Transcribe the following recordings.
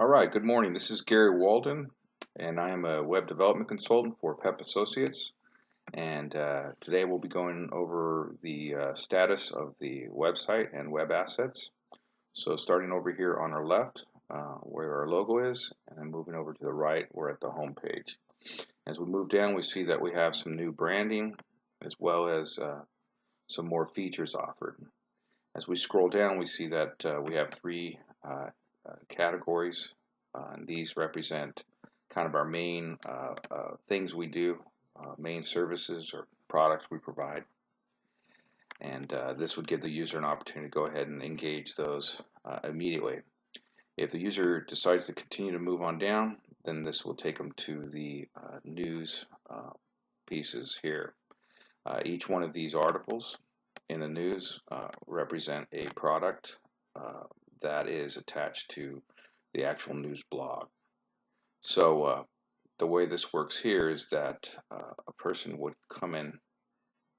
All right, good morning. This is Gary Walden, and I am a web development consultant for PEP Associates. And today we'll be going over the status of the website and web assets. So starting over here on our left, where our logo is, and then moving over to the right, we're at the home page. As we move down, we see that we have some new branding as well as some more features offered. As we scroll down, we see that we have three categories, and these represent kind of our main things we do, main services or products we provide. And this would give the user an opportunity to go ahead and engage those immediately. If the user decides to continue to move on down, then this will take them to the news pieces here. Each one of these articles in the news represent a product that is attached to the actual news blog. So the way this works here is that a person would come in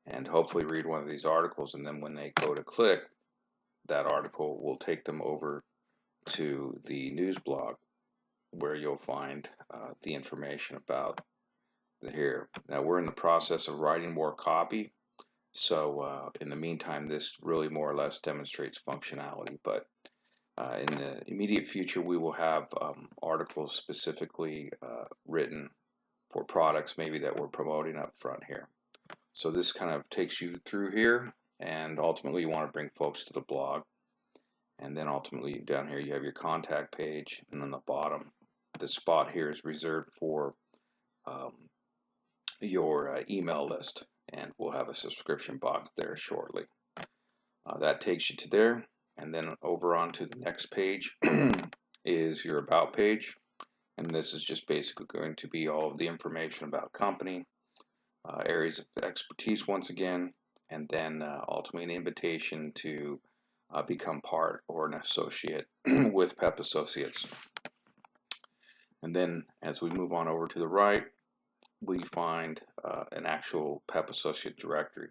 and hopefully read one of these articles, and then when they go to click, that article will take them over to the news blog where you'll find the information about here. Now we're in the process of writing more copy, so in the meantime this really more or less demonstrates functionality, but in the immediate future we will have articles specifically written for products maybe that we're promoting up front here. So this kind of takes you through here, and ultimately you want to bring folks to the blog, and then ultimately down here you have your contact page, and then the bottom, this spot here is reserved for your email list, and we'll have a subscription box there shortly. That takes you to there, and then over onto the next page is your about page, and this is just basically going to be all of the information about company, areas of expertise once again, and then ultimately an invitation to become part or an associate with PEP Associates. And then as we move on over to the right, we find an actual PEP Associate directory.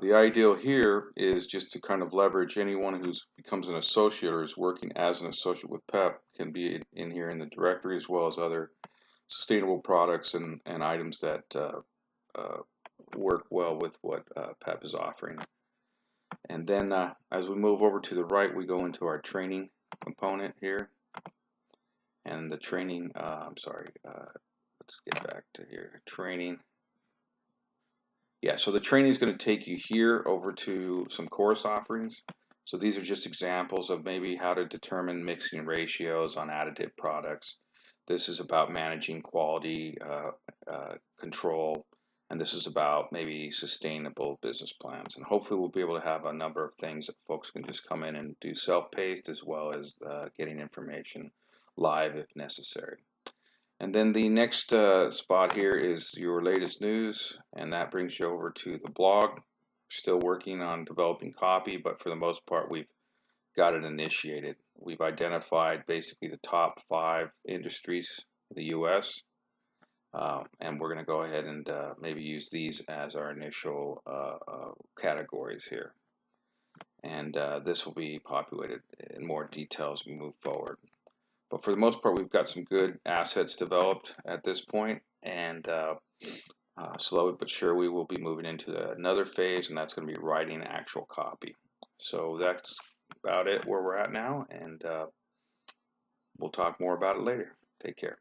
The ideal here is just to kind of leverage anyone who becomes an associate or is working as an associate with PEP can be in here in the directory, as well as other sustainable products and items that work well with what PEP is offering. And then as we move over to the right, we go into our training component here. And the training, let's get back to here, training. Yeah, so the training is going to take you here over to some course offerings. So these are just examples of maybe how to determine mixing ratios on additive products. This is about managing quality control, and this is about maybe sustainable business plans. And hopefully we'll be able to have a number of things that folks can just come in and do self-paced, as well as getting information live if necessary. And then the next spot here is your latest news, and that brings you over to the blog. Still working on developing copy, but for the most part we've got it initiated. We've identified basically the top 5 industries in the US, and we're going to go ahead and maybe use these as our initial categories here. And this will be populated in more detail as we move forward. But for the most part, we've got some good assets developed at this point, and slowly but sure we will be moving into another phase, and that's going to be writing actual copy. So that's about it where we're at now, and we'll talk more about it later. Take care.